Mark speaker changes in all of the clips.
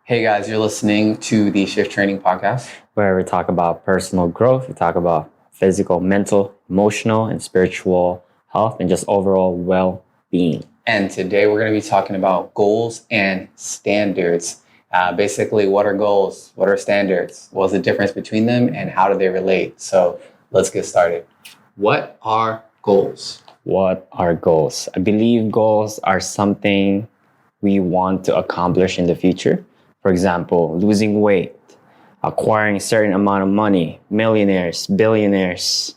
Speaker 1: Hey guys, you're listening to the Shift Training Podcast,
Speaker 2: where we talk about personal growth, we talk about physical, mental, emotional, and spiritual health, and just overall well-being.
Speaker 1: And today we're going to be talking about goals and standards. Basically, what are goals? What are standards? What's the difference between them and how do they relate? So let's get started. What are goals?
Speaker 2: What are goals? I believe goals are something we want to accomplish in the future. For example, losing weight, acquiring a certain amount of money, millionaires, billionaires,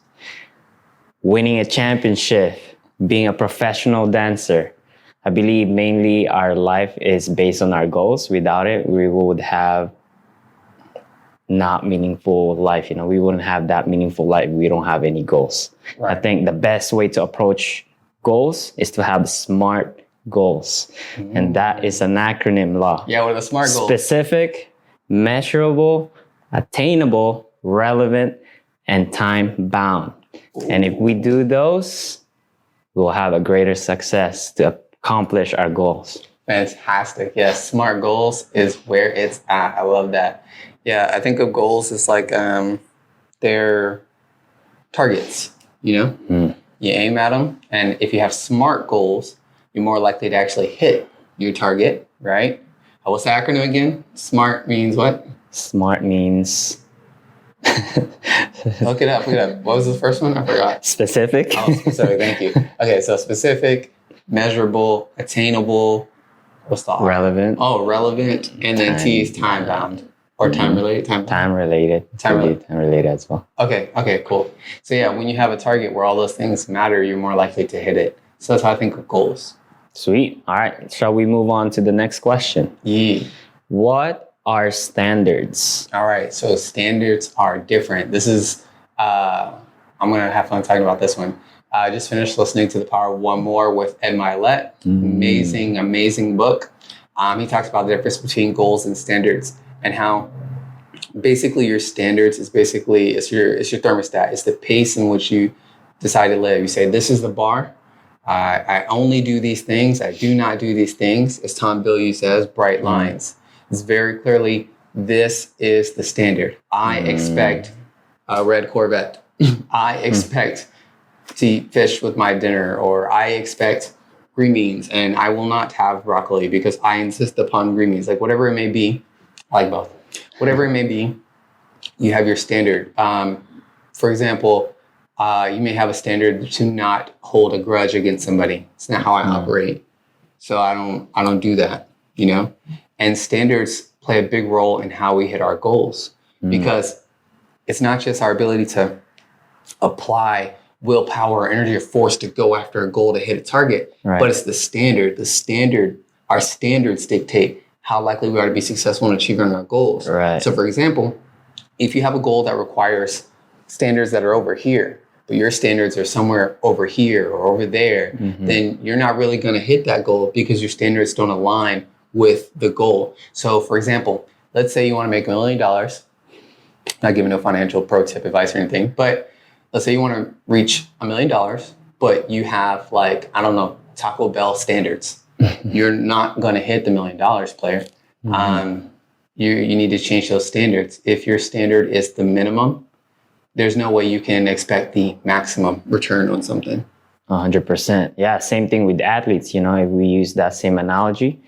Speaker 2: winning a championship, being a professional dancer. I believe mainly our life is based on our goals. Without it, we would have not meaningful life. We wouldn't have that meaningful life if we don't have any goals. Right. I think the best way to approach goals is to have SMART goals. And that is an acronym law.
Speaker 1: Yeah, what are the SMART goals?
Speaker 2: Specific, measurable, attainable, relevant, and time bound. Ooh. And if we do those, we'll have a greater success to accomplish our goals.
Speaker 1: Fantastic. Yes, SMART goals is where it's at. I love that. Yeah, I think of goals as like they're targets, You aim at them. And if you have SMART goals, you're more likely to actually hit your target, right? What's the acronym again? SMART means what?
Speaker 2: SMART means...
Speaker 1: Look it up. What was the first one? I forgot.
Speaker 2: Specific.
Speaker 1: Oh, specific. Thank you. Okay, so specific, measurable, attainable. What's the R?
Speaker 2: Relevant.
Speaker 1: Oh, relevant. And then T is time bound. Or time related?
Speaker 2: Time related. Time related as well.
Speaker 1: Okay, cool. So yeah, when you have a target where all those things matter, you're more likely to hit it. So that's how I think of goals.
Speaker 2: Sweet. All right. Shall we move on to the next question?
Speaker 1: Yeah.
Speaker 2: What are standards?
Speaker 1: All right. So standards are different. This is, I'm going to have fun talking about this one. I just finished listening to The Power of One More with Ed Mylett. Amazing book. He talks about the difference between goals and standards and how basically your standards is basically, it's your thermostat. It's the pace in which you decide to live. You say, this is the bar. I only do these things. I do not do these things. As Tom Bilyeu says, bright lines. It's very clearly, this is the standard. I expect a red Corvette. I expect to eat fish with my dinner, or I expect green beans, and I will not have broccoli because I insist upon green beans. Like whatever it may be, I like both. Whatever it may be, you have your standard. For example, you may have a standard to not hold a grudge against somebody. It's not how I operate. So I don't do that, And standards play a big role in how we hit our goals because it's not just our ability to apply willpower or energy or force to go after a goal to hit a target, but it's the standard. Our standards dictate how likely we are to be successful in achieving our goals.
Speaker 2: Right.
Speaker 1: So for example, if you have a goal that requires standards that are over here, but your standards are somewhere over here or over there, then you're not really going to hit that goal because your standards don't align with the goal. So for example, let's say you want to make $1 million. Not giving no financial pro tip advice or anything, but let's say you want to reach $1 million, but you have Taco Bell standards. You're not going to hit the $1 million, player. You need to change those standards. If your standard is the minimum, there's no way you can expect the maximum return on something.
Speaker 2: 100%. Yeah, same thing with athletes. If we use that same analogy,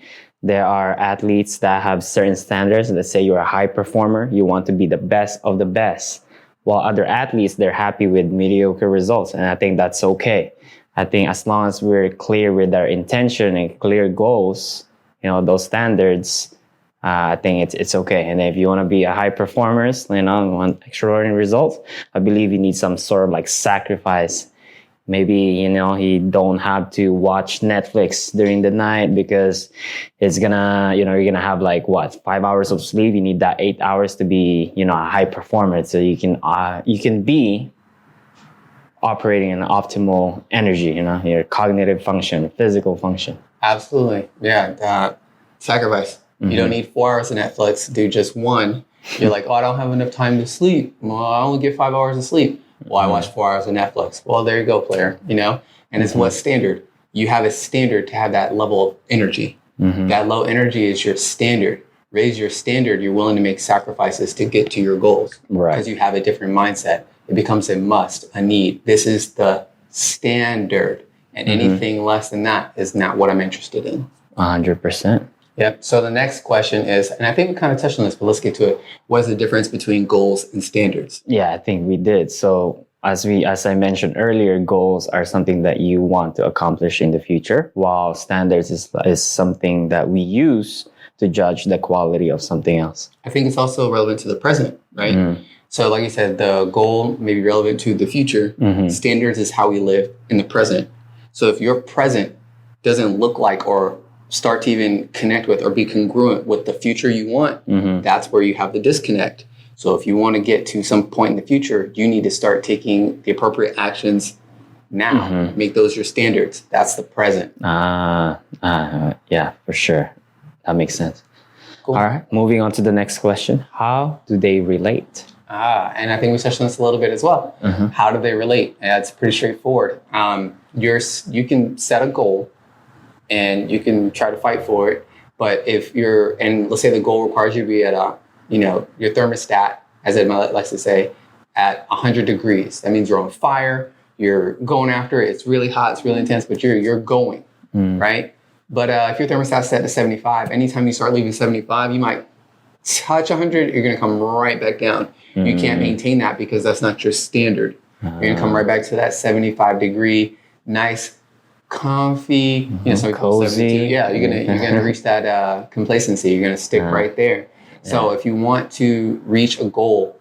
Speaker 2: there are athletes that have certain standards. Let's say you're a high performer. You want to be the best of the best. While other athletes, they're happy with mediocre results. And I think that's okay. I think as long as we're clear with our intention and clear goals, those standards, I think it's okay. And if you want to be a high performer, want extraordinary results, I believe you need some sort of sacrifice. Maybe, you don't have to watch Netflix during the night because it's gonna, you're gonna have 5 hours of sleep. You need that 8 hours to be, a high performer. So you can be operating in optimal energy, your cognitive function, physical function.
Speaker 1: Absolutely. Yeah. Sacrifice. You don't need 4 hours of Netflix, do just one. You're like, I don't have enough time to sleep. Well, I only get 5 hours of sleep. Well, I watch 4 hours of Netflix. Well, there you go, player, And it's what standard? You have a standard to have that level of energy. That low energy is your standard. raise your standard, you're willing to make sacrifices to get to your goals.
Speaker 2: Right.
Speaker 1: Because you have a different mindset. It becomes a must, a need. This is the standard. And anything less than that is not what I'm interested in.
Speaker 2: 100%.
Speaker 1: Yep. So the next question is, and I think we kind of touched on this, but let's get to it. What is the difference between goals and standards?
Speaker 2: Yeah, I think we did. So as I mentioned earlier, goals are something that you want to accomplish in the future, while standards is something that we use to judge the quality of something else.
Speaker 1: I think it's also relevant to the present, right? So like you said, the goal may be relevant to the future. Standards is how we live in the present. So if your present doesn't look like or start to even connect with or be congruent with the future you want, that's where you have the disconnect. So if you want to get to some point in the future, you need to start taking the appropriate actions now. Make those your standards. That's the present.
Speaker 2: Yeah, for sure. That makes sense.
Speaker 1: Cool.
Speaker 2: All right, moving on to the next question. How do they relate?
Speaker 1: And I think we touched on this a little bit as well. How do they relate? And it's pretty straightforward. You can set a goal and you can try to fight for it. But and let's say the goal requires you to be at your thermostat, as Ed Mylett likes to say, at 100 degrees. That means you're on fire. You're going after it. It's really hot. It's really intense, but you're going, right? But if your thermostat's set to 75, anytime you start leaving 75, you might touch 100, you're going to come right back down. You can't maintain that because that's not your standard. You're going to come right back to that 75 degree, nice, comfy,
Speaker 2: cozy.
Speaker 1: Yeah, you're gonna reach that complacency. You're gonna stick right there. So if you want to reach a goal,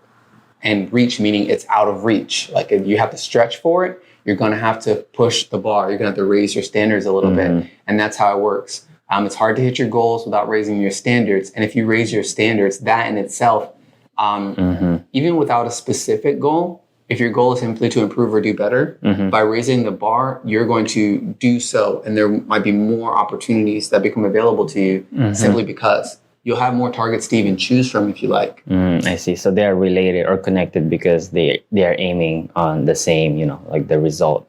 Speaker 1: and reach meaning it's out of reach, like if you have to stretch for it, you're gonna have to push the bar. You're gonna have to raise your standards a little bit, and that's how it works. It's hard to hit your goals without raising your standards, and if you raise your standards, that in itself, even without a specific goal, if your goal is simply to improve or do better, by raising the bar, you're going to do so. And there might be more opportunities that become available to you simply because you'll have more targets to even choose from if you like.
Speaker 2: I see. So they are related or connected because they are aiming on the same, like the result.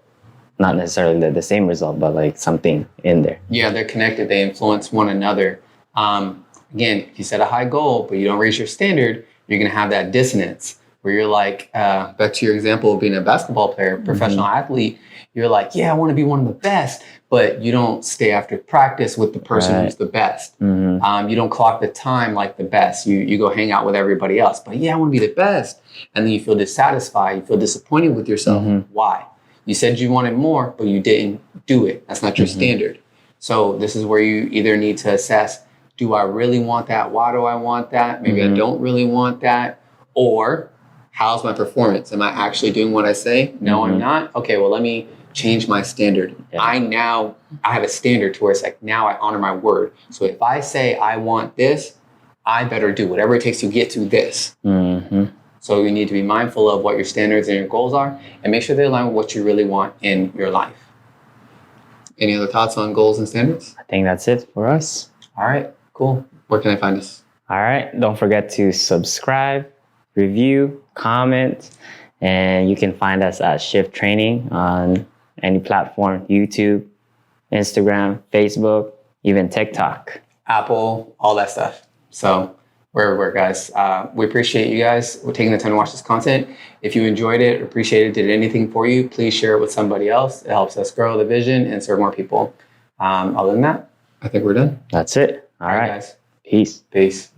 Speaker 2: Not necessarily the same result, but like something in there.
Speaker 1: Yeah, they're connected. They influence one another. Again, if you set a high goal, but you don't raise your standard, you're going to have that dissonance. Where you're like, back to your example of being a basketball player, professional athlete, you're like, yeah, I want to be one of the best, but you don't stay after practice with the person who's the best. You don't clock the time like the best. You go hang out with everybody else, but yeah, I want to be the best. And then you feel dissatisfied. You feel disappointed with yourself. Why? You said you wanted more, but you didn't do it. That's not your standard. So this is where you either need to assess, do I really want that? Why do I want that? Maybe I don't really want that. Or how's my performance? Am I actually doing what I say? No, I'm not. Okay, well, let me change my standard. Yeah. I have a standard to where it's like, now I honor my word. So if I say I want this, I better do whatever it takes to get to this. So you need to be mindful of what your standards and your goals are and make sure they align with what you really want in your life. Any other thoughts on goals and standards?
Speaker 2: I think that's it for us.
Speaker 1: All right, cool. Where can I find us?
Speaker 2: All right, don't forget to subscribe, review, comment, and you can find us at Shift Training on any platform, YouTube, Instagram, Facebook, even TikTok.
Speaker 1: Apple, all that stuff. So we're everywhere, guys. We appreciate you guys. We're taking the time to watch this content. If you enjoyed it, appreciated, did anything for you, please share it with somebody else. It helps us grow the vision and serve more people. Other than that, I think we're done.
Speaker 2: That's it. All right,
Speaker 1: guys.
Speaker 2: Peace.
Speaker 1: Peace.